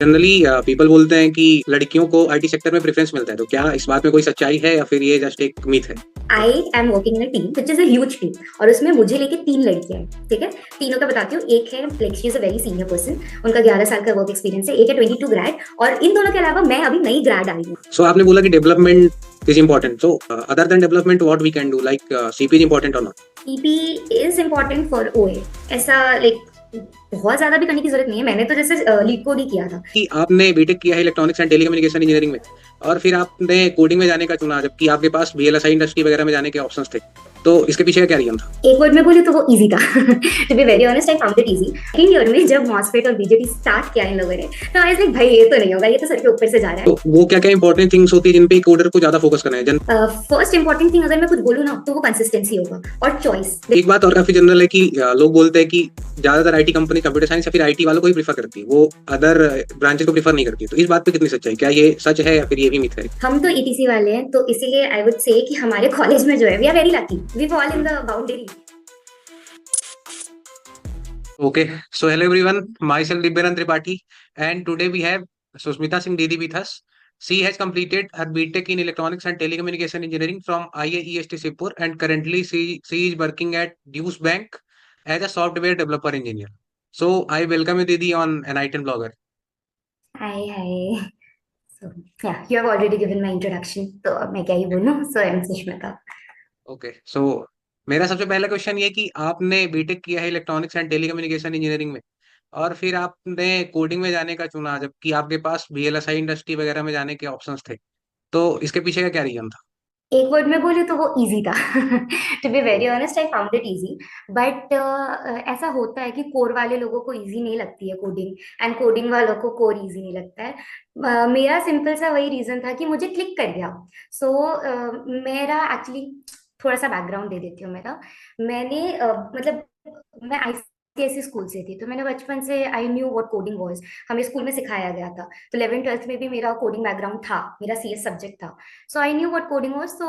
Generally people बोलते हैं कि लड़कियों को आईटी सेक्टर में प्रेफरेंस मिलता है, तो क्या इस बात में कोई सच्चाई है या फिर ये जस्ट एक मिथ है? I M working in a team which is a huge team और उसमें मुझे लेके 3 लड़कियां हैं। ठीक है, तीनों का बताती हूँ। एक है like she is a very senior person, उनका 11 साल का वर्क एक्सपीरियंस है। एक है 22 ग्रेड और इन दोनों के अलावा मैं अभी नई ग्रेड आई हूँ। सो आपने बोला कि development is important, so other than development what we can do, like CP is important और not? EP is important for OA, ऐसा लाइक बहुत ज्यादा भी करने की जरूरत नहीं है। मैंने तो जैसे लीड कोड ही किया था। कि आपने बीटेक किया है इलेक्ट्रॉनिक्स एंड टेलीकम्युनिकेशन इंजीनियरिंग में और फिर आपने कोडिंग में जाने का चुना, जबकि आपके पास वीएलएसआई इंडस्ट्री वगैरह में जाने के ऑप्शंस थे, तो इसके पीछे का क्या रीजन था? एक वर्ड में बोली तो वो इजी था। To be very honest, I found it easy. Second year में जब मॉसफेट और बीजेटी स्टार्ट किया इन लोगों ने, तो आई लाइक भाई ये तो नहीं होगा, ये तो सर के ऊपर से जा रहा है। तो वो क्या क्या इंपॉर्टेंट थिंग्स होती है जिन पे कोडर को ज्यादा फोकस करना है? फर्स्ट इंपॉर्टेंट थिंग अगर मैं कुछ बोलूँ ना तो वो कंसिस्टेंसी होगा और चॉइस। एक बात और काफी जनरल है कि लोग बोलते हैं कि ज्यादातर आईटी कंपनी कंप्यूटर साइंस या फिर आईटी वालों को ही प्रीफर करती है, वो अदर ब्रांचेस को प्रीफर नहीं करती। तो इस बात पे कितनी सच्चाई, क्या ये सच है या फिर ये भी मिथ है? हम तो ईटीसी वाले हैं, तो इसीलिए आई वुड से कि हमारे कॉलेज में जो है we are very lucky, we fall in the boundary. Okay, so hello everyone, myself Dibyanan Tripathi, and today we have Susmita Singh Didi with us. She has completed her BTech in Electronics and Telecommunication Engineering from IAEST Sipur, and currently she is working at Deuce Bank as a software developer engineer. So I welcome you Didi on Enlightened Blogger. हाय हाय। सो या you have already given my introduction, तो अब मैं क्या ही बोलूं। सो I am Sushmita. Okay, सो मेरा सबसे पहला question ये कि आपने बीटेक किया है इलेक्ट्रॉनिक्स एंड टेलीकम्युनिकेशन इंजीनियरिंग में और फिर आपने कोडिंग में जाने का चुना, जबकि आपके पास वीएलएसआई इंडस्ट्री वगैरह में जाने के ऑप्शंस थे, तो इसके पीछे का क्या रीजन था? एक वर्ड में बोलूं तो वो इजी था। To be very honest, I found it easy. But ऐसा होता है कि कोर वाले लोगों को इजी नहीं लगती है कोडिंग, एंड कोडिंग वालों को कोर इजी नहीं लगता है। मेरा सिंपल सा वही रीजन था कि मुझे क्लिक कर गया। सो मेरा एक्चुअली थोड़ा सा बैकग्राउंड दे देती हूँ मेरा। मैंने मतलब मैं आईसीएसई स्कूल से थी, तो मैंने बचपन से आई न्यू व्हाट कोडिंग वाज। हमें स्कूल में सिखाया गया था। तो 11th 12th में भी मेरा कोडिंग बैकग्राउंड था, मेरा सीएस सब्जेक्ट था। So I knew what coding was. तो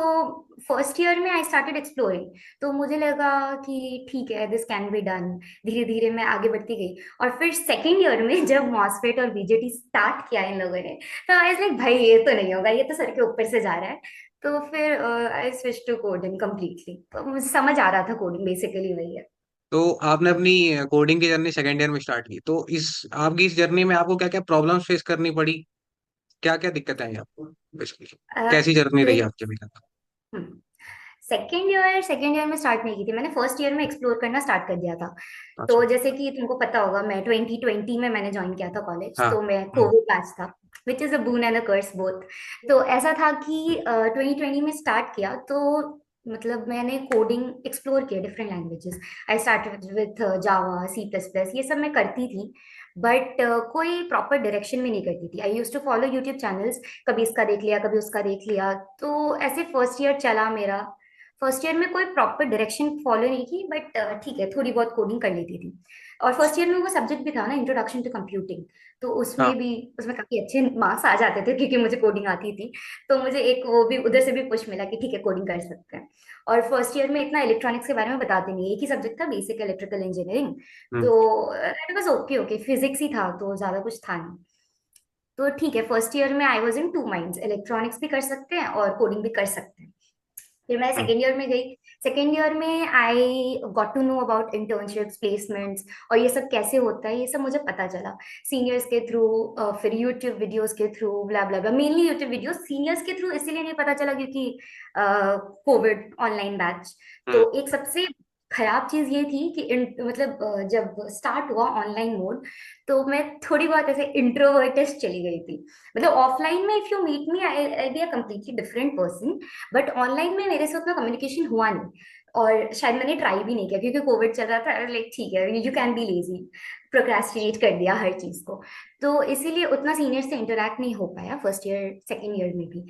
फर्स्ट ईयर में आई स्टार्टेड एक्सप्लोरिंग। तो मुझे लगा कि ठीक है, दिस कैन बी डन। धीरे धीरे मैं आगे बढ़ती गई। और फिर सेकेंड ईयर में जब मॉसफेट और बीजेटी स्टार्ट किया इन लोगों ने, तो आई लाइक भाई ये तो नहीं होगा, ये तो सर के ऊपर से जा रहा है। तो फिर I switch to coding completely. तो मुझे समझ आ रहा था कोडिंग बेसिकली वही है। तो आपने अपनी कोडिंग की जर्नी सेकेंड ईयर में स्टार्ट की, तो इस आपकी इस जर्नी में आपको क्या क्या प्रॉब्लम्स फेस करनी पड़ी, क्या क्या दिक्कतें आई आपको बेसिकली? कैसी जर्नी रही लाइक आपकी अभी तक? सेकेंड ईयर में स्टार्ट नहीं की थी मैंने, फर्स्ट ईयर में एक्सप्लोर करना स्टार्ट कर दिया था। अच्छा। तो जैसे कि तुमको पता होगा, मैं 2020 में मैंने ज्वाइन किया था कॉलेज, हाँ। तो मैं हम्म। कोविड बैच था। Which is a boon and a curse both. तो ऐसा था कि 2020 में स्टार्ट किया, तो मतलब मैंने कोडिंग एक्सप्लोर किया different languages. I started with Java, C plus plus, ये सब मैं करती थी। बट कोई प्रॉपर डायरेक्शन में नहीं करती थी। I use to follow YouTube channels, कभी इसका देख लिया, कभी उसका देख लिया। तो ऐसे फर्स्ट ईयर चला मेरा। फर्स्ट ईयर में कोई प्रॉपर डायरेक्शन फॉलो नहीं की, बट ठीक है, थोड़ी बहुत कोडिंग कर लेती थी। और फर्स्ट ईयर में वो सब्जेक्ट भी था ना, इंट्रोडक्शन टू कंप्यूटिंग। तो हाँ। उसमें भी उसमें काफी अच्छे मार्क्स आ जाते थे क्योंकि मुझे कोडिंग आती थी। तो मुझे एक वो भी उधर से भी पुश मिला कि ठीक है, कोडिंग कर सकते हैं। और फर्स्ट ईयर में इतना इलेक्ट्रॉनिक्स के बारे में बताते नहीं, एक ही सब्जेक्ट था, बेसिक इलेक्ट्रिकल इंजीनियरिंग। हम्म। तो that was okay okay, physics ही था तो ज्यादा कुछ था नहीं। तो ठीक है, फर्स्ट ईयर में I was in two minds, electronics भी कर सकते हैं और कोडिंग भी कर सकते हैं। फिर मैं हम्म। सेकेंड ईयर में गई। सेकेंड ईयर में I got to know about internships, placements, और ये सब कैसे होता है, ये सब मुझे पता चला सीनियर्स के थ्रू। फिर यूट्यूब वीडियोस के थ्रू, ब्ला ब्ला ब्ला, मेनली यूट्यूब वीडियोस। सीनियर्स के थ्रू इसीलिए नहीं पता चला क्योंकि कोविड ऑनलाइन बैच। हम्म। तो एक सबसे खराब चीज ये थी कि मतलब जब स्टार्ट हुआ ऑनलाइन मोड, तो मैं थोड़ी बहुत ऐसे इंट्रोवर्टिस्ट चली गई थी। मतलब ऑफलाइन में if you meet me I be a completely different person, but online में मेरे से उतना कम्युनिकेशन हुआ नहीं। और शायद मैंने ट्राई भी नहीं किया क्योंकि कोविड चल रहा था। लाइक ठीक है, you can be lazy, procrastinate कर दिया हर चीज को। तो इसीलिए उतना सीनियर से इंटरेक्ट नहीं हो पाया फर्स्ट ईयर सेकेंड ईयर में भी।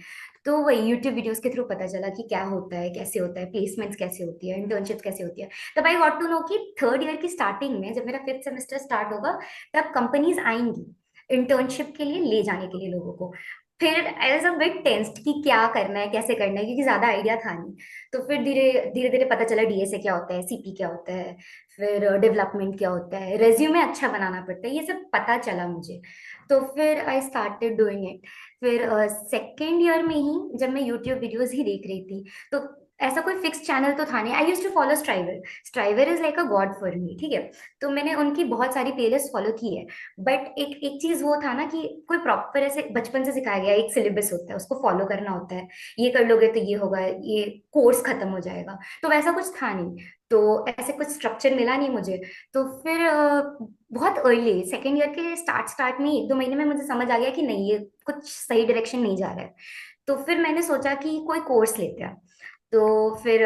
तो वही यूट्यूब वीडियोस के थ्रू पता चला कि क्या होता है, कैसे होता है, प्लेसमेंट्स कैसे होती है, इंटर्नशिप कैसे होती है। तब आई गॉट टू नो कि थर्ड ईयर की स्टार्टिंग में जब मेरा फिफ्थ सेमेस्टर स्टार्ट होगा, तब कंपनीज आएंगी इंटर्नशिप के लिए ले जाने के लिए लोगों को। फिर I was a bit tensed कि क्या करना है कैसे करना है, क्योंकि ज्यादा आइडिया था नहीं। तो फिर धीरे धीरे धीरे पता चला डीएसए क्या होता है, सीपी क्या होता है, फिर डेवलपमेंट क्या होता है, रेज्यूमे अच्छा बनाना पड़ता है, ये सब पता चला मुझे। तो फिर आई स्टार्टेड डूइंग इट। फिर सेकेंड ईयर में ही जब मैं यूट्यूब वीडियोस ही देख रही थी, तो ऐसा कोई फिक्स चैनल तो था नहीं। I use to follow Striver. Striver is like a god for me, ठीक है। तो मैंने उनकी बहुत सारी प्लेलिस्ट फॉलो की है। बट एक एक चीज वो था ना कि कोई प्रॉपर ऐसे बचपन से सिखाया गया एक सिलेबस होता है, उसको फॉलो करना होता है, ये कर लोगे तो ये होगा, ये कोर्स खत्म हो जाएगा। तो वैसा कुछ था नहीं, तो ऐसे कुछ स्ट्रक्चर मिला नहीं मुझे। तो फिर बहुत अर्ली सेकेंड ईयर के स्टार्ट स्टार्ट में 1-2 महीने में मुझे समझ आ गया कि नहीं, ये कुछ सही डायरेक्शन नहीं जा रहा है। तो फिर मैंने सोचा कि कोई कोर्स लेते हैं। तो फिर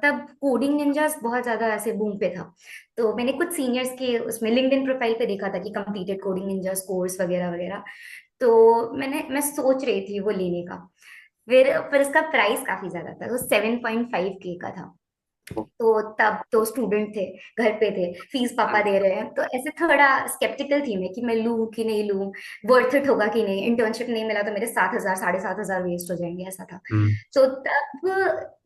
तब कोडिंग निंजास बहुत ज्यादा ऐसे बूम पे था। तो मैंने कुछ सीनियर्स के उसमें लिंक्डइन प्रोफाइल पे देखा था कि कंप्लीटेड कोडिंग निंजास कोर्स वगैरह वगैरह। तो मैं सोच रही थी वो लेने का। फिर उसका प्राइस काफी ज्यादा था, वो 7.5K का था। तो तब तो स्टूडेंट थे, घर पे थे, फीस पापा दे रहे हैं, तो ऐसे थोड़ा स्केप्टिकल थी मैं कि मैं लूं कि नहीं लूं, वर्थ इट होगा कि नहीं, इंटर्नशिप नहीं मिला तो मेरे 7,000 7,500 वेस्ट हो जाएंगे, ऐसा था। हम्म। तो तब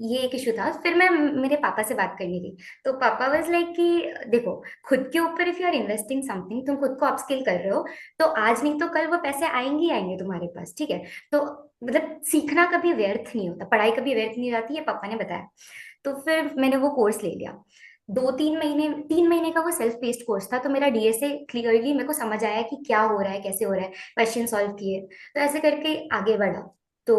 ये एक इशू था। फिर मैं मेरे पापा से बात करनी थी। तो पापा वाज लाइक कि देखो, खुद के ऊपर if you are investing something, तुम खुद को अपस्किल कर रहे हो, तो आज नहीं तो कल वो पैसे आएंगे ही आएंगे तुम्हारे पास, ठीक है। तो मतलब सीखना कभी व्यर्थ नहीं होता, पढ़ाई कभी व्यर्थ नहीं जाती, ये पापा ने बताया। तो फिर मैंने वो कोर्स ले लिया। 2-3 महीने, 3 महीने का वो सेल्फ पेस्ड कोर्स था। तो मेरा डीएसए क्लियरली मेरे को समझ आया कि क्या हो रहा है, कैसे हो रहा है, क्वेश्चन सॉल्व किए। तो ऐसे करके आगे बढ़ा। तो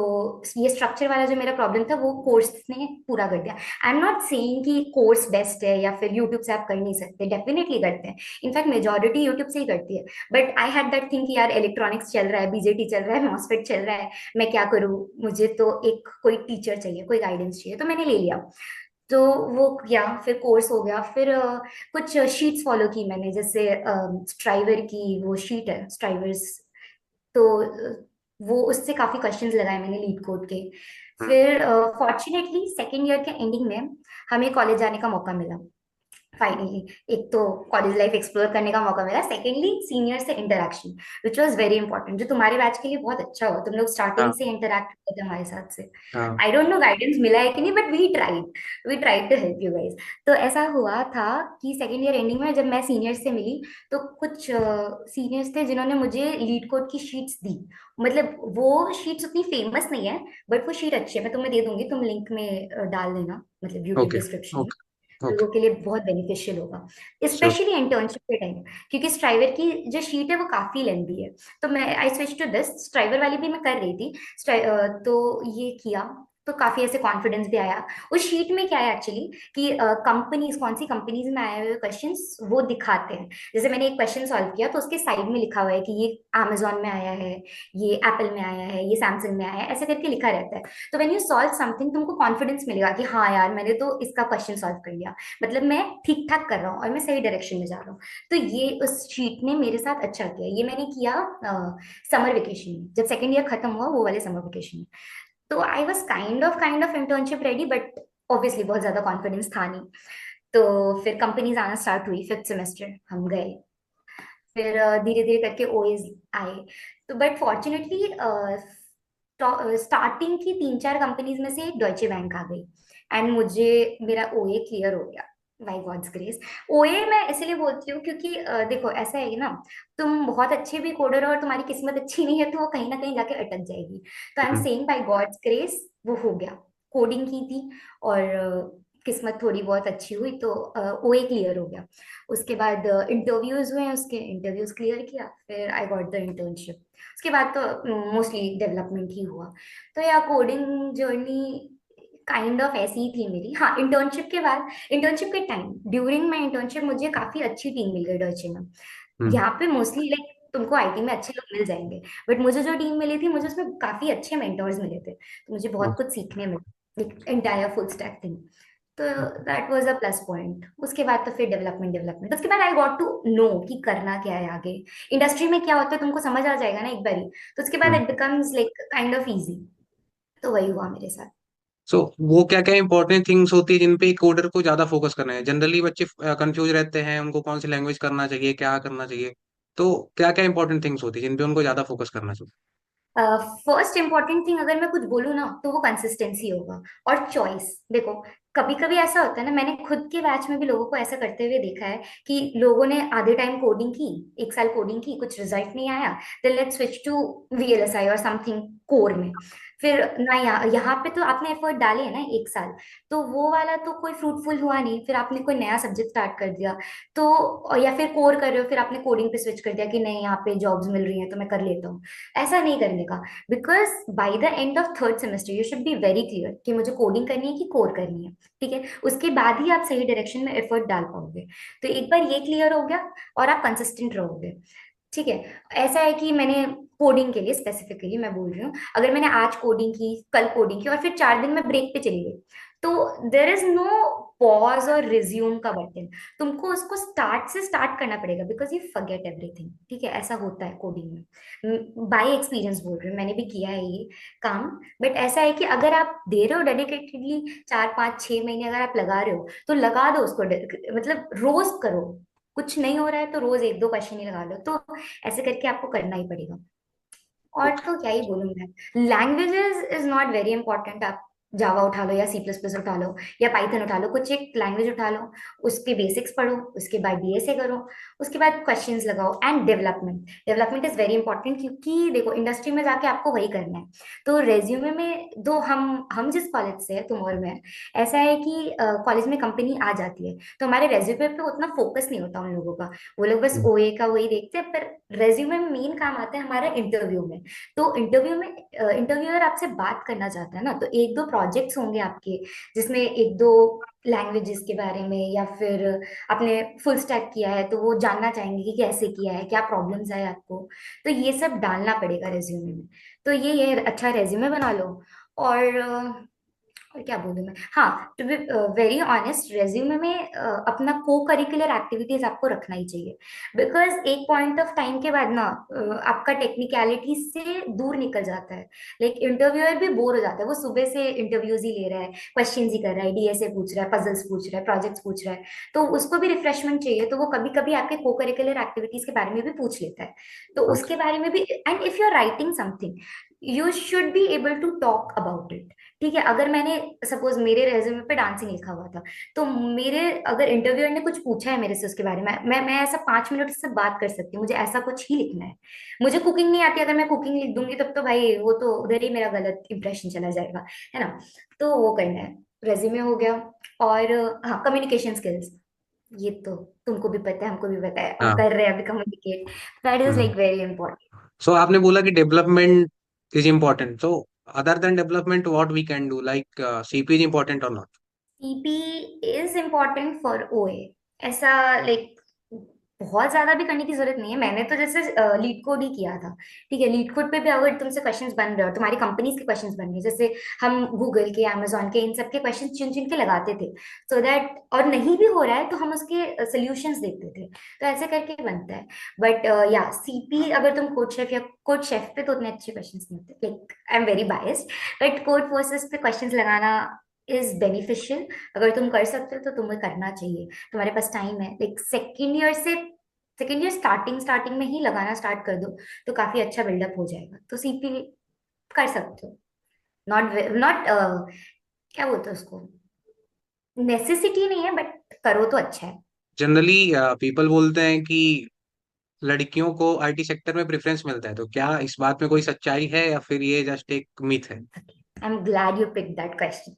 ये स्ट्रक्चर वाला जो मेरा प्रॉब्लम था वो कोर्स ने पूरा कर दिया। आई एम नॉट सेइंग कि कोर्स बेस्ट है या फिर यूट्यूब से आप कर नहीं सकते, डेफिनेटली करते हैं। इनफैक्ट मेजोरिटी यूट्यूब से ही करती है। But I had that thing कि यार इलेक्ट्रॉनिक्स चल रहा है, बीजेटी चल रहा है, मॉसफेट चल रहा है, मैं क्या करूँ, मुझे तो एक कोई टीचर चाहिए, कोई गाइडेंस चाहिए, तो मैंने ले लिया। तो वो किया, फिर कोर्स हो गया। फिर कुछ शीट्स फॉलो की मैंने, जैसे स्ट्राइवर की वो शीट है स्ट्राइवर्स। तो वो उससे काफी क्वेश्चंस लगाए मैंने लीड कोड के। हम्म। फिर फॉर्चुनेटली सेकेंड ईयर के एंडिंग में हमें कॉलेज जाने का मौका मिला। फाइनली एक तो कॉलेज लाइफ एक्सप्लोर करने का मौका मिला, सेकेंडली सीनियर से interaction, which was very important, जो तुम्हारे बैच के लिए बहुत अच्छा हो, तुम लोग स्टार्टिंग हाँ। से इंटरेक्ट करते थे हमारे साथ से। हाँ। आई डोंट नो गाइडेंस मिला है कि नहीं, but we tried to help you guys. तो ऐसा हुआ था कि सेकेंड ईयर एंडिंग में जब मैं सीनियर से मिली, तो कुछ सीनियर्स थे जिन्होंने मुझे लीड कोड की शीट्स दी। मतलब वो शीट्स उतनी फेमस नहीं है, बट वो शीट अच्छी है, मैं तुम्हें दे दूंगी, तुम लिंक में डाल देना, मतलब यूट्यूब ओके। डिस्क्रिप्शन में। ओके। ओके। लोगों के लिए बहुत बेनिफिशियल होगा, श्योर। स्पेशली इंटर्नशिप के टाइम। क्योंकि स्ट्राइवर की जो शीट है वो काफी लेंदी है। तो मैं I switch to this, Striver वाली भी मैं कर रही थी। तो ये किया, तो काफी ऐसे कॉन्फिडेंस भी आया। उस शीट में क्या है एक्चुअली कि कंपनीज, कौन सी कंपनीज में आए हुए क्वेश्चंस वो दिखाते हैं। जैसे मैंने एक क्वेश्चन सॉल्व किया, तो उसके साइड में लिखा हुआ है कि ये अमेजोन में आया है, ये एप्पल में आया है, ये सैमसंग में आया है, ऐसे करके लिखा रहता है। तो व्हेन यू सॉल्व समथिंग, तुमको कॉन्फिडेंस मिलेगा कि हाँ यार, मैंने तो इसका क्वेश्चन सॉल्व कर लिया, मतलब मैं ठीक ठाक कर रहा हूँ और मैं सही डायरेक्शन में जा रहा हूँ। तो ये उस शीट ने मेरे साथ अच्छा किया। ये मैंने किया समर वेकेशन में, जब सेकेंड ईयर खत्म हुआ वो वाले समर वेकेशन में। तो I was kind of internship ready, but obviously बहुत ज्यादा कॉन्फिडेंस था नहीं। तो फिर कंपनीज आना स्टार्ट हुई, फिफ्थ सेमेस्टर हम गए। फिर धीरे धीरे करके ओएस आए। तो बट फॉर्चुनेटली स्टार्टिंग की 3-4 कंपनीज में से एक डॉइचे बैंक आ गई, एंड मुझे मेरा ओए क्लियर हो गया, बाय गॉड्स ग्रेस। ओए मैं इसलिए बोलती हूँ क्योंकि देखो ऐसा है ना, तुम बहुत अच्छे भी कोडर हो और तुम्हारी किस्मत अच्छी नहीं है, तो वो कहीं ना कहीं जाके अटक जाएगी। तो I am hmm. Saying by God's grace वो हो गया। कोडिंग की थी, और किस्मत थोड़ी बहुत अच्छी हुई, तो ओए क्लियर हो गया। उसके बाद इंटरव्यूज हुए, उसके इंटरव्यूज क्लियर किया, फिर आई गॉट द इंटर्नशिप। उसके बाद तो मोस्टली डेवलपमेंट ही हुआ। तो या कोडिंग जर्नी काइंड ऑफ ऐसी ही थी मेरी। हाँ, इंटर्नशिप के बाद, इंटर्नशिप के टाइम ड्यूरिंग माई इंटर्नशिप मुझे काफी अच्छी टीम मिल गई डॉइचे में। हम्म। यहाँ पे मोस्टली लाइक तुमको आईटी में अच्छे लोग मिल जाएंगे, बट मुझे जो टीम मिली थी, मुझे उसमें काफी अच्छे मेंटोर्स मिले थे, तो मुझे बहुत ओके। कुछ सीखने मिला, एंटायर फुल स्टैक थिंग। तो okay. That was a plus point. उसके बाद तो फिर डेवलपमेंट डेवलपमेंट, उसके बाद आई गॉट टू नो कि करना क्या है आगे, इंडस्ट्री में क्या होता है, तुमको समझ आ जाएगा ना एक बारी। तो उसके बाद hmm. It becomes like kind of easy. तो वही हुआ मेरे साथ। सो वो क्या क्या इंपॉर्टेंट थिंग्स होती है जिन पे कोडर को ज्यादा फोकस करना है? जनरली बच्चे कंफ्यूज रहते हैं, उनको कौन सी लैंग्वेज करना चाहिए, क्या करना चाहिए। तो क्या क्या इंपॉर्टेंट थिंग्स होती है जिन पे उनको ज्यादा फोकस करना चाहिए? फर्स्ट इंपॉर्टेंट थिंग अगर मैं कुछ बोलूँ ना तो वो कंसिस्टेंसी होगा और चॉइस। देखो, कभी कभी ऐसा होता है ना, मैंने खुद के बैच में भी लोगों को ऐसा करते हुए देखा है कि लोगों ने आधे टाइम कोडिंग की, 1 साल कोडिंग की, कुछ रिजल्ट नहीं आया, then let's switch to VLSI और समथिंग कोर में। फिर ना यहाँ पे तो आपने एफर्ट डाले है ना 1 साल, तो वो वाला तो कोई फ्रूटफुल हुआ नहीं, फिर आपने कोई नया सब्जेक्ट स्टार्ट कर दिया तो, या फिर कोर कर रहे हो फिर आपने कोडिंग पे स्विच कर दिया कि नहीं यहाँ पे जॉब्स मिल रही हैं तो मैं कर लेता हूँ। ऐसा नहीं करने का। Because by the end of third semester you should be very clear कि मुझे कोडिंग करनी है कि कोर करनी है। ठीक है, उसके बाद ही आप सही डायरेक्शन में एफर्ट डाल पाओगे। तो एक बार ये क्लियर हो गया और आप कंसिस्टेंट रहोगे। ठीक है, ऐसा है कि मैंने कोडिंग के लिए स्पेसिफिकली मैं बोल रही हूँ, अगर मैंने आज कोडिंग की, कल कोडिंग की और फिर 4 दिन में ब्रेक पे चली गई, तो देर इज नो पॉज और रिज्यूम का बटन। तुमको उसको स्टार्ट से स्टार्ट करना पड़ेगा बिकॉज यू फॉरगेट एवरीथिंग। ठीक है, ऐसा होता है कोडिंग में, बाय एक्सपीरियंस बोल रही हूँ, मैंने भी किया है ये काम। बट ऐसा है कि अगर आप दे रहे हो डेडिकेटेडली 4 5 6 महीने अगर आप लगा रहे हो तो लगा दो उसको, मतलब रोज करो। कुछ नहीं हो रहा है तो रोज 1 2 क्वेश्चन ही लगा लो। तो ऐसे करके आपको करना ही पड़ेगा। और ओके। तो क्या ही बोलूं मैं, languages is not very important. आप जावा उठा लो या सी प्लस प्लस उठा लो या पाइथन उठा लो, कुछ एक लैंग्वेज उठा लो, उसके बेसिक्स पढ़ो, उसके बाद डीएसए करो, उसके बाद क्वेश्चंस लगाओ। And development, development is very important क्योंकि देखो इंडस्ट्री में जाके आपको वही करना है। तो रेज्यूमे में दो हम जिस कॉलेज से है, तुम और मैं, ऐसा है कि कॉलेज में कंपनी आ जाती है तो हमारे रेज्यूमे पे उतना फोकस नहीं होता उन लोगों का। वो लोग बस ओए का वही देखते हैं, पर रेज्यूमे में मेन काम आता है हमारा इंटरव्यू में। तो इंटरव्यू में इंटरव्यूअर आपसे बात करना चाहता है ना, तो 1 2 प्रोजेक्ट्स होंगे आपके जिसमें 1 2 लैंग्वेजेस के बारे में, या फिर आपने फुल स्टैक किया है तो वो जानना चाहेंगे कि कैसे किया है, क्या प्रॉब्लम्स आए आपको। तो ये सब डालना पड़ेगा रेज्यूमे में। तो ये अच्छा रेज्यूमे बना लो। और और क्या बोलूं मैं, हाँ, to be very honest, resume में अपना को करिकुलर एक्टिविटीज आपको रखना ही चाहिए। बिकॉज एक पॉइंट ऑफ टाइम के बाद ना आपका टेक्निकलिटी से दूर निकल जाता है। लाइक इंटरव्यूअर भी बोर हो जाता है, वो सुबह से इंटरव्यूज ही ले रहा है, क्वेश्चंस ही कर रहा है, डीएसए पूछ रहा है, पजल्स पूछ रहा है, प्रोजेक्ट्स पूछ रहा है। तो उसको भी रिफ्रेशमेंट चाहिए, तो वो कभी कभी आपके को करिकुलर एक्टिविटीज के बारे में भी पूछ लेता है। तो ओके। उसके बारे में भी, and if you are writing something you should be able to talk about it. ठीक है, अगर मैंने सपोज मेरे रेज्यूमे पे डांसिंग लिखा हुआ था, तो मेरे अगर इंटरव्यूअर ने कुछ पूछा है मेरे से उसके बारे में, मैं ऐसा 5 मिनट से बात कर सकती हूँ, मुझे ऐसा कुछ ही लिखना है। मुझे कुकिंग नहीं आती, अगर मैं कुकिंग लिख दूंगी तब तो भाई वो तो उधर ही मेरा गलत इंप्रेशन चला जाएगा, है ना। तो वो करना है, रेज्यूमे हो गया। और हाँ, कम्युनिकेशन स्किल्स, ये तो तुमको भी पता है, हमको भी पता है, हम हाँ। कर रहे हैं अभी communicate. That is like very important. So आपने बोला कि development is important, so other than development what we can do, like CP is important और not? CP is important for OA. ऐसा लाइक बहुत ज्यादा भी करने की जरूरत नहीं है। मैंने तो जैसे लीड कोड ही किया था। ठीक है, लीड कोड पे भी अगर तुमसे क्वेश्चंस बन रहे हो, तुम्हारी कंपनीज के क्वेश्चंस बन रहे हैं, जैसे हम गूगल के, अमेजोन के, इन सब के क्वेश्चन चुन चुन के लगाते थे, सो दैट, और नहीं भी हो रहा है तो हम उसके सोल्यूशंस देखते थे। तो ऐसे करके बनता है। बट या सीपी, अगर तुम कोड शेफ या कोड शेफ पे तो उतने अच्छे क्वेश्चंस नहीं होते, like I am very biased, but code forces पे क्वेश्चंस लगाना इज बेनिफिशियल। अगर तुम कर सकते हो तो तुम्हें करना चाहिए। तुम्हारे पास टाइम है, like second year starting starting में ही लगाना स्टार्ट कर दो, तो काफी अच्छा बिल्डअप हो जाएगा। तो सीपी कर सकते हो। नॉट नॉट क्या बोलते हैं उसको, नेसेसिटी नहीं है, बट करो तो अच्छा है। जनरली पीपल बोलते हैं कि लड़कियों को आईटी सेक्टर में प्रेफरेंस मिलता है, तो क्या इस बात में कोई सच्चाई है या फिर ये जस्ट एक मिथ है? I am glad you pick that question.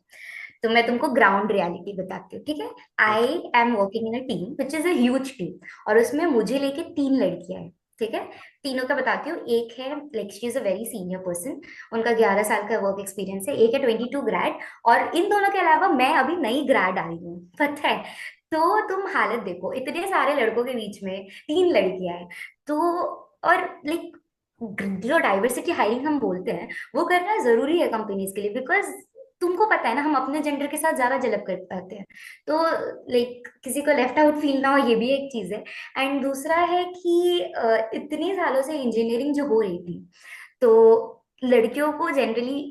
तो मैं तुमको ग्राउंड रियलिटी बताती हूँ, ठीक है। I okay. Am working in a team which is a huge team, और उसमें मुझे लेके 3 लड़कियां हैं। ठीक है, तीनों का बताती हूँ। एक है, like she is a very senior person, उनका 11 साल का वर्क एक्सपीरियंस है। एक है 22 ग्रेड, और इन दोनों के अलावा मैं अभी नई ग्रेड आई हूँ, पता है। तो तुम हालत देखो, इतने सारे लड़कों के बीच में 3 लड़कियां हैं। तो और लाइक जो डाइवर्सिटी हायरिंग हम बोलते हैं, वो करना जरूरी है कंपनीज के लिए। बिकॉज तुमको पता है ना, हम अपने जेंडर के साथ ज्यादा जलब कर पाते हैं। तो लाइक किसी को लेफ्ट आउट फील ना हो, ये भी एक चीज है। एंड दूसरा है कि इतने सालों से इंजीनियरिंग जो हो रही थी, तो लड़कियों को जनरली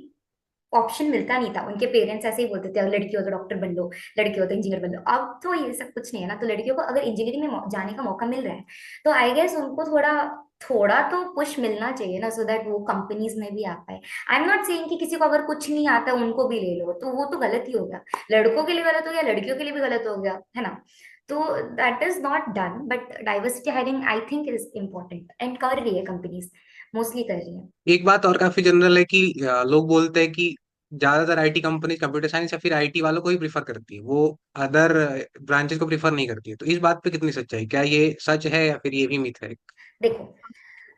ऑप्शन मिलता नहीं था। उनके पेरेंट्स ऐसे ही बोलते थे लड़की हो तो डॉक्टर बन लो, लड़की हो तो इंजीनियर बन लो। अब तो ये सब कुछ नहीं है ना, तो लड़कियों को अगर इंजीनियरिंग में जाने का मौका मिल रहा है तो आई गेस उनको थोड़ा थोड़ा तो पुश मिलना चाहिए ना, सो दैट वो कंपनीज में भी आ पाए। आई एम नॉट सेइंग कि किसी को अगर कुछ नहीं आता उनको भी ले लो, तो वो तो गलत ही हो गया। लड़कों के लिए गलत हो गया, लड़कियों के लिए भी गलत हो गया, है ना। तो that is not done, but diversity hiring I think is important, and कर रही है कंपनीज, मोस्टली कर रही है। एक बात और काफी जनरल है कि लोग बोलते हैं कि ज्यादातर आईटी कंपनी कंप्यूटर साइंस या फिर आईटी वालों को ही प्रीफर करती है, वो अदर ब्रांचेस को प्रीफर नहीं करती है। तो इस बात पे कितनी सच्चाई है? क्या ये सच है या फिर ये भी मिथ है? देखो,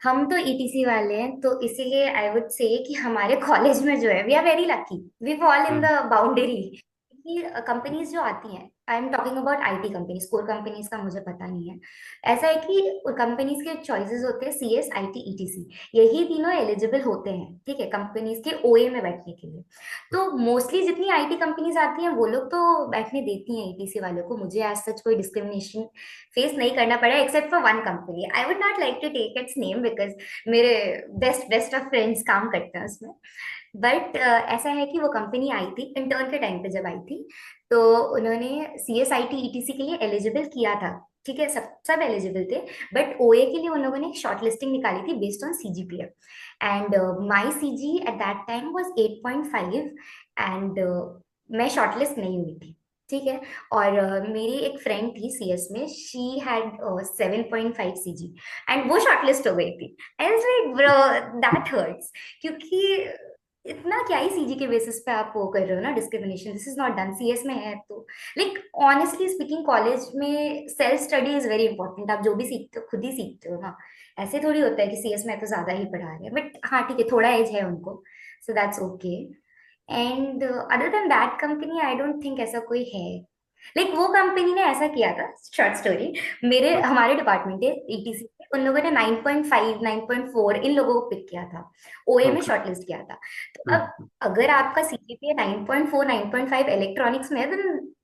हम तो ईटीसी वाले हैं, तो इसीलिए आई वुड से कि हमारे कॉलेज में जो है we are very lucky, we fall in hmm. The boundary. कि कंपनीज जो आती हैं, I am talking about IT companies, core companies का मुझे पता नहीं है। ऐसा है कि कंपनीज के चॉइसेस होते हैं सीएस, आईटी, ईटीसी, यही तीनों एलिजिबल होते हैं, ठीक है, कंपनीज के ओए में बैठने के लिए। तो मोस्टली जितनी आईटी कंपनीज आती हैं वो लोग तो बैठने देती हैं ईटीसी वालों को। मुझे एज सच कोई डिस्क्रिमिनेशन फेस नहीं करना पड़ा, except for one company. I would not like to take its name because मेरे बेस्ट बेस्ट ऑफ फ्रेंड्स काम करते हैं उसमें। बट ऐसा है कि वो कंपनी आई थी इंटर्न के टाइम पे, जब आई थी तो उन्होंने C S I T E T C के लिए एलिजिबल किया था, ठीक है, सब सब एलिजिबल थे। बट ओए के लिए उन लोगों ने एक शॉर्ट लिस्टिंग निकाली थी based on CGPA, and my C G at that time was 8.5, एंड मैं शॉर्टलिस्ट नहीं हुई थी, ठीक है। और मेरी एक फ्रेंड थी सीएस में, she had 7.5 C G, and वो शॉर्टलिस्ट हो गई थी। I was like bro, that hurts, क्योंकि इतना क्या ही सीजी के बेसिस पे आप वो कर रहे हो ना, discrimination, this is not done. CS में है तो लाइक ऑनेस्टली स्पीकिंग कॉलेज में self study is very important. आप जो भी सीखते हो खुद ही सीखते हो ना, ऐसे थोड़ी होता है कि सीएस में तो ज्यादा ही पढ़ा रहे हैं, बट हाँ ठीक है, थोड़ा एज है उनको, so that's okay. And other than that company I don't think ऐसा कोई है। लाइक वो कंपनी ने ऐसा किया था, शॉर्ट स्टोरी, मेरे हमारे डिपार्टमेंट है ईटीसी, उन लोगों ने 9.5 9.4 इन लोगों को पिक किया था, ओए में ओके। शॉर्टलिस्ट किया था। तो अब हम्म। अगर आपका सीजीपीए 9.4 9.5 इलेक्ट्रॉनिक्स में है,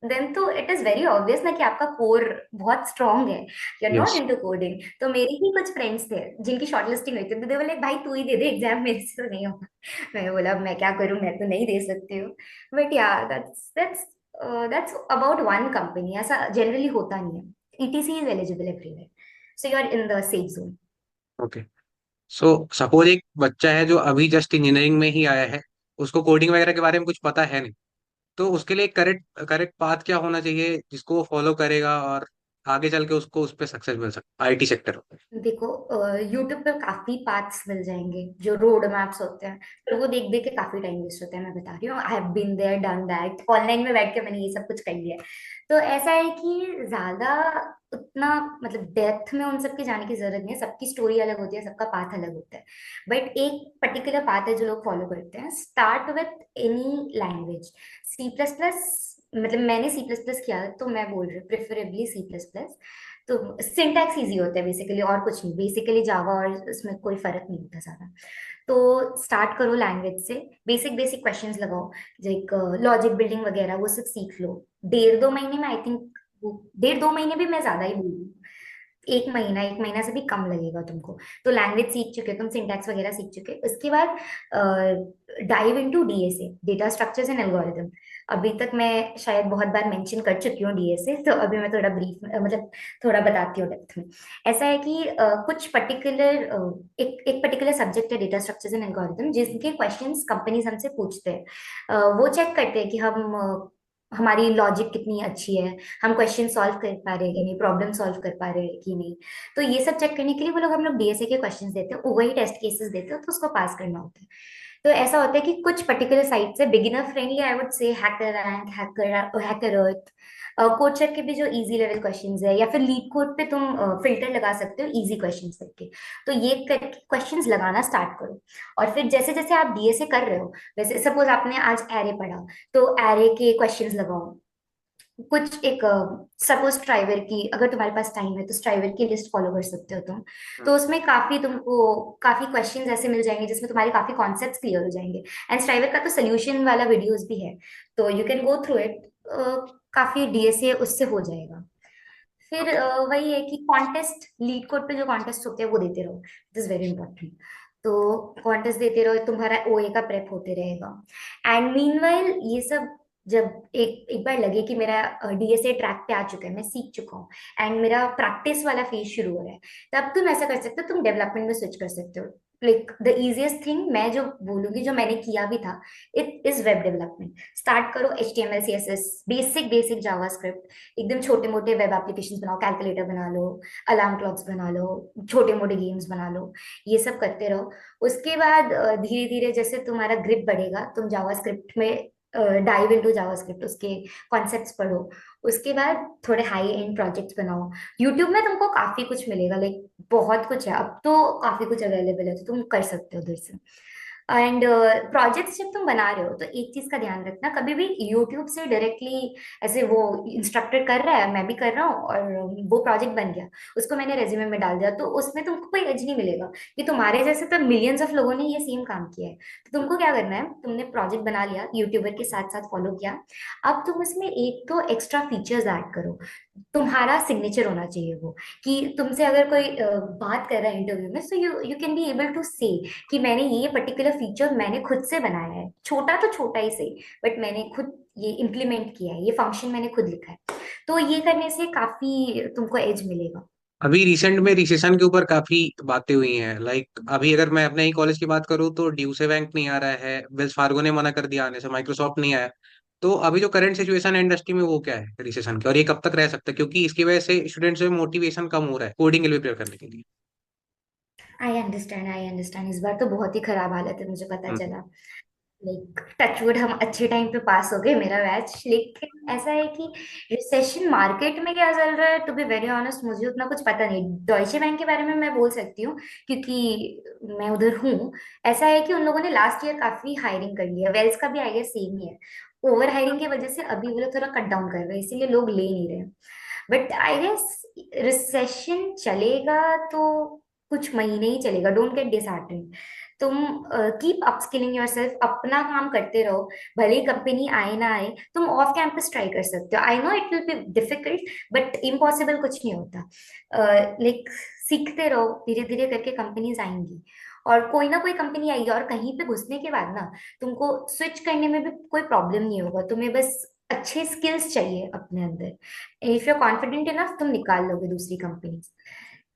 देन तो इट इज वेरी ऑब्वियस ना कि आपका कोर बहुत स्ट्रांग है, you are not yes. Into coding. तो मेरे ही कुछ फ्रेंड्स थे जिनकी शॉर्टलिस्टिंग हुई थी, तो दे बोले भाई तू ही दे दे एग्जाम, मेरे से तो नहीं होगा। मैंने बोला मैं क्या करूं, मैं तो नहीं दे सकती हूँ। But yeah that's about one company, ऐसा जनरली होता नहीं है। ETC is eligible everywhere, so you are in the safe zone. Okay. So suppose एक बच्चा है जो अभी जस्ट इंजीनियरिंग में ही आया है, उसको कोडिंग वगैरह के बारे में कुछ पता है नहीं, तो उसके लिए करेक्ट करेक्ट पाथ क्या होना चाहिए जिसको वो फॉलो करेगा और आगे चल के उसको उस पर सक्सेस मिल सकता आईटी सेक्टर में? देखो, यूट्यूब पे काफी पाथ्स मिल जाएंगे जो रोड मैप्स होते हैं, तो वो देख देख के काफी टाइम वेस्ट होता है, मैं बता रही हूँ। I have been there done that, online में बैठ के मैंने ये सब कुछ कर लिया है। तो ऐसा है कि ज्यादा उतना मतलब डेप्थ में उन सबके जाने की जरूरत नहीं है, सबकी स्टोरी अलग होती है, सबका पाथ अलग होता है। बट एक पर्टिकुलर पाथ है जो लोग फॉलो करते हैं, start with any language. C plus plus, मतलब मैंने सी प्लस प्लस किया है, तो मैं बोल रही हूँ प्रेफरेबली सी प्लस प्लस। तो सिंटैक्स इजी होता है बेसिकली, और कुछ नहीं, बेसिकली जावा और इसमें कोई फर्क नहीं होता ज्यादा। तो स्टार्ट करो लैंग्वेज से, बेसिक बेसिक क्वेश्चंस लगाओ, जो लॉजिक बिल्डिंग वगैरह वो सब सीख लो। 1.5 2 महीने में आई थिंक, 1.5 2 महीने भी मैं ज्यादा ही बोल रही हूँ, 1 महीना, 1 महीना से भी कम लगेगा तुमको। तो लैंग्वेज सीख चुके हो तुम, सिंटैक्स वगैरह सीख चुके हो, उसके बाद dive into DSA, data structures and algorithm. अभी तक मैं शायद बहुत बार मेंशन कर चुकी हूँ डीएसए, तो अभी मैं थोड़ा ब्रीफ मतलब थोड़ा बताती हूँ डेप्थ में। ऐसा है कि कुछ पर्टिकुलर एक एक पर्टिकुलर सब्जेक्ट है डेटा स्ट्रक्चर्स एंड एल्गोरिथम, जिसके क्वेश्चंस कंपनीज हमसे पूछते हैं। वो चेक करते हैं कि हम हमारी लॉजिक कितनी अच्छी है, हम क्वेश्चन सॉल्व कर पा रहे हैं कि नहीं, प्रॉब्लम सॉल्व कर पा रहे हैं कि नहीं। तो ये सब चेक करने के लिए वो लोग हम लोग डीएसए के क्वेश्चंस देते हैं, वही टेस्ट केसेस देते हैं, तो उसको पास करना होता है। तो ऐसा होता है कि कुछ पर्टिकुलर साइट से beginner friendly, I would say HackerRank, HackerEarth, कोचर के भी जो इजी लेवल क्वेश्चंस है, या फिर लीड कोड पे तुम फिल्टर लगा सकते हो इजी क्वेश्चंस करके। तो ये करके क्वेश्चंस लगाना स्टार्ट करो। और फिर जैसे जैसे आप डीएसए कर रहे हो, वैसे सपोज आपने आज एरे पढ़ा, तो एरे के क्वेश्चंस लगाओ। कुछ एक सपोज स्ट्राइवर की, अगर तुम्हारे पास टाइम है तो स्ट्राइवर की लिस्ट फॉलो कर सकते हो तुम। तो उसमें काफी तुमको काफी क्वेश्चंस ऐसे मिल जाएंगे जिसमें तुम्हारे काफी कॉन्सेप्ट्स क्लियर हो जाएंगे। एंड स्ट्राइवर का तो सोल्यूशन वाला वीडियोस भी है, तो you can go through it. काफी डीएसए उससे हो जाएगा। फिर ओके। वही है कि कॉन्टेस्ट, लीड कोड पे जो कॉन्टेस्ट होते हैं वो देते रहो, इट इज वेरी इंपॉर्टेंट। तो कॉन्टेस्ट देते रहो, तुम्हारा ओए का प्रेप होते रहेगा। एंड मीनवाइल ये सब जब एक एक बार लगे कि मेरा डीएसए ट्रैक पे आ चुका है, मैं सीख चुका हूँ एंड मेरा प्रैक्टिस वाला फेज शुरू हो रहा है, तब तुम ऐसा कर सकते हो, तुम डेवलपमेंट में स्विच कर सकते हो। लाइक द इजिएस्ट थिंग मैं जो बोलूंगी, जो मैंने किया भी था, it is web development. Start करो HTML CSS, basic basic JavaScript, एकदम छोटे मोटे वेब एप्लीकेशंस बनाओ, कैलकुलेटर बना लो, अलार्म क्लॉक्स बना लो, छोटे मोटे गेम्स बना लो, ये सब करते रहो। उसके बाद धीरे धीरे जैसे तुम्हारा ग्रिप बढ़ेगा, तुम जावास्क्रिप्ट में डाइव इनटू जावास्क्रिप्ट, उसके कॉन्सेप्ट्स पढ़ो। उसके बाद थोड़े हाई एंड प्रोजेक्ट्स बनाओ। यूट्यूब में तुमको काफी कुछ मिलेगा, लाइक बहुत कुछ है अब तो, काफी कुछ अवेलेबल है, तो तुम कर सकते हो उधर से। एंड प्रोजेक्ट्स जब तुम बना रहे हो तो एक चीज का ध्यान रखना, कभी भी यूट्यूब से डायरेक्टली ऐसे वो इंस्ट्रक्टर कर रहा है मैं भी कर रहा हूँ और वो प्रोजेक्ट बन गया, उसको मैंने रेज्यूमे में डाल दिया, तो उसमें तुमको कोई एज नहीं मिलेगा कि तुम्हारे जैसे तो मिलियंस ऑफ लोगों ने ये सेम काम किया है। तो तुमको क्या करना है, तुमने प्रोजेक्ट बना लिया, यूट्यूबर के साथ साथ फॉलो किया, अब तुम इसमें एक तो एक्स्ट्रा फीचर्स ऐड करो। तुम्हारा सिग्नेचर होना चाहिए वो, कि तुमसे अगर कोई बात कर रहा है इंटरव्यू में, so you you can be able to say कि मैंने ये पर्टिकुलर फीचर मैंने खुद से बनाया है, छोटा तो छोटा ही सही, बट मैंने खुद ये इम्प्लीमेंट किया है, ये फंक्शन मैंने खुद लिखा है। तो ये करने से काफी तुमको एज मिलेगा। अभी रिसेंट में रिसेशन के ऊपर काफी बातें हुई हैं। लाइक अभी अगर मैं अपने ही कॉलेज की बात करूँ तो ड्यूसे बैंक नहीं आ रहा है, वेल्स फार्गो ने मना कर दिया आने से, माइक्रोसॉफ्ट नहीं आया। तो अभी जो करंट सिचुएशन है इंडस्ट्री में वो क्या है रिसेशन की, और ये कब तक रह सकता है, क्योंकि इसकी वजह से स्टूडेंट्स में मोटिवेशन कम हो रहा है कोडिंग के लिए प्रिपेयर करने के लिए। आई अंडरस्टैंड, इस बार तो बहुत ही खराब हालत है, मुझे पता हम्म। चला। लाइक टचवुड हम अच्छे टाइम पे पास हो गए, मेरा बैच, लेकिन ऐसा है कि रिसेशन मार्केट में क्या चल रहा है, टू बी वेरी ऑनेस्ट मुझे उतना कुछ पता नहीं। डॉइचे बैंक के बारे में मैं बोल सकती हूँ क्योंकि मैं उधर हूँ। ऐसा है कि उन लोगों ने लास्ट ईयर काफी हायरिंग कर लिया, वेल्स का भी आई गेस सेम ही है। ओवर हायरिंग की वजह से अभी वो लोग थोड़ा कट डाउन कर रहे हैं, इसीलिए लोग ले नहीं रहे। बट आई गेस रिसेशन चलेगा तो कुछ महीने ही चलेगा, डोंट गेट डिसहार्टेंड। तुम कीप अपस्किलिंग योरसेल्फ, अपना काम करते रहो, भले ही कंपनी आए ना आए, तुम ऑफ कैंपस ट्राई कर सकते हो। I know it will be difficult, but impossible कुछ नहीं होता। लाइक सीखते रहो, धीरे धीरे करके कंपनीज आएंगी, और कोई ना कोई कंपनी आएगी, और कहीं पे घुसने के बाद ना तुमको स्विच करने में भी कोई प्रॉब्लम नहीं होगा, तुम्हें बस अच्छे स्किल्स चाहिए अपने अंदर। इफ यू कॉन्फिडेंट इनफ, तुम निकाल लोगे दूसरी कंपनी।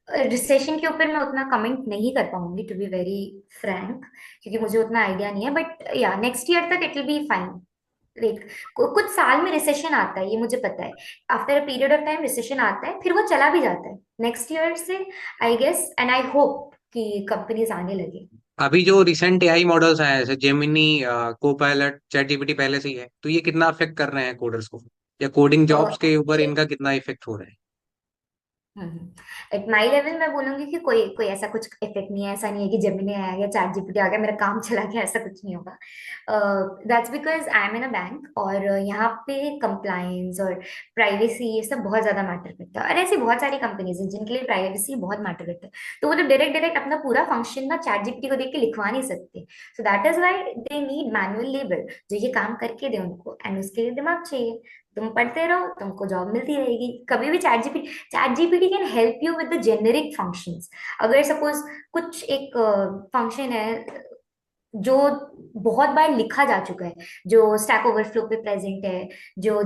रिसेशन के ऊपर मैं उतना कमेंट नहीं कर पाऊंगी, टू बी वेरी फ्रैंक, क्योंकि मुझे उतना आइडिया नहीं है, बट या नेक्स्ट ईयर तक it will be fine. Like कुछ साल में रिसेशन आता है, ये मुझे पता है। After a period of time recession आता है, फिर वो चला भी जाता है नेक्स्ट ईयर से, I guess, and I hope कि कंपनीज आने लगे। अभी जो रिसेंट एआई मॉडल्स आए हैं जैसे जेमिनी, कोपायलट, चैट जीपीटी पहले से ही है, तो ये कितना अफेक्ट कर रहे हैं कोडर्स को, या कोडिंग जॉब्स के ऊपर इनका कितना इफेक्ट हो रहा है? एट माई लेवल मैं बोलूंगी कि कोई कोई ऐसा कुछ इफेक्ट नहीं है। ऐसा नहीं है कि जेमिनी आ गया, चैट जीपीटी आ गया, मेरा काम चला गया, ऐसा कुछ नहीं होगा। That's because I am in a bank, और यहाँ पे कंप्लायंस और प्राइवेसी ये सब बहुत ज्यादा मैटर करता है, और ऐसी बहुत सारी कंपनीज हैं जिनके लिए प्राइवेसी बहुत मैटर करता है। तो वो तो डायरेक्ट डायरेक्ट अपना पूरा फंक्शन ना चैट जीपीटी को देख के लिखवा नहीं सकते, so that is why they need manual labour जो ये काम करके दे उनको, एंड उसके लिए दिमाग चाहिए। तुम पढ़ते रहो, तुमको जॉब मिलती रहेगी। कभी भी chat GPT can help you with the generic functions. अगर सपोज कुछ एक फंक्शन है जो बहुत बार लिखा जा चुका है, जो स्टैक ओवरफ्लो पे प्रेजेंट है, जो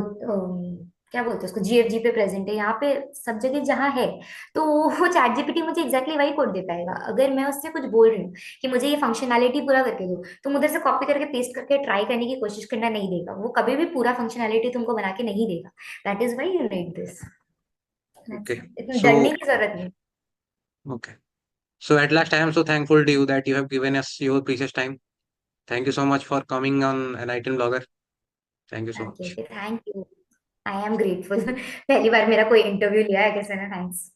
क्या बोलते हैं उसको, जीएफजी पे प्रेजेंट है, यहाँ पे सब जगह जहाँ है, तो वो चैट जीपीटी मुझे एग्जैक्टली वही कोड दे पाएगा। अगर मैं उससे कुछ बोल रही हूँ कि मुझे ये फंक्शनैलिटी पूरा करके दो, तुम उधर से कॉपी करके पेस्ट करके ट्राई करने की कोशिश करना नहीं देगा, वो कभी भी पूरा फंक्शनैलिटी तुमको बना के नहीं देगा। That is why you need this. Okay. इतनी सो डरने की जरूरत नहीं। Okay, so at last I am so thankful to you that you have given us your precious time. Thank you so much for coming on Enlightened Blogger. Thank you so okay much. Okay, thank you. I am grateful. पहली बार मेरा कोई interview लिया है किसी ने, thanks.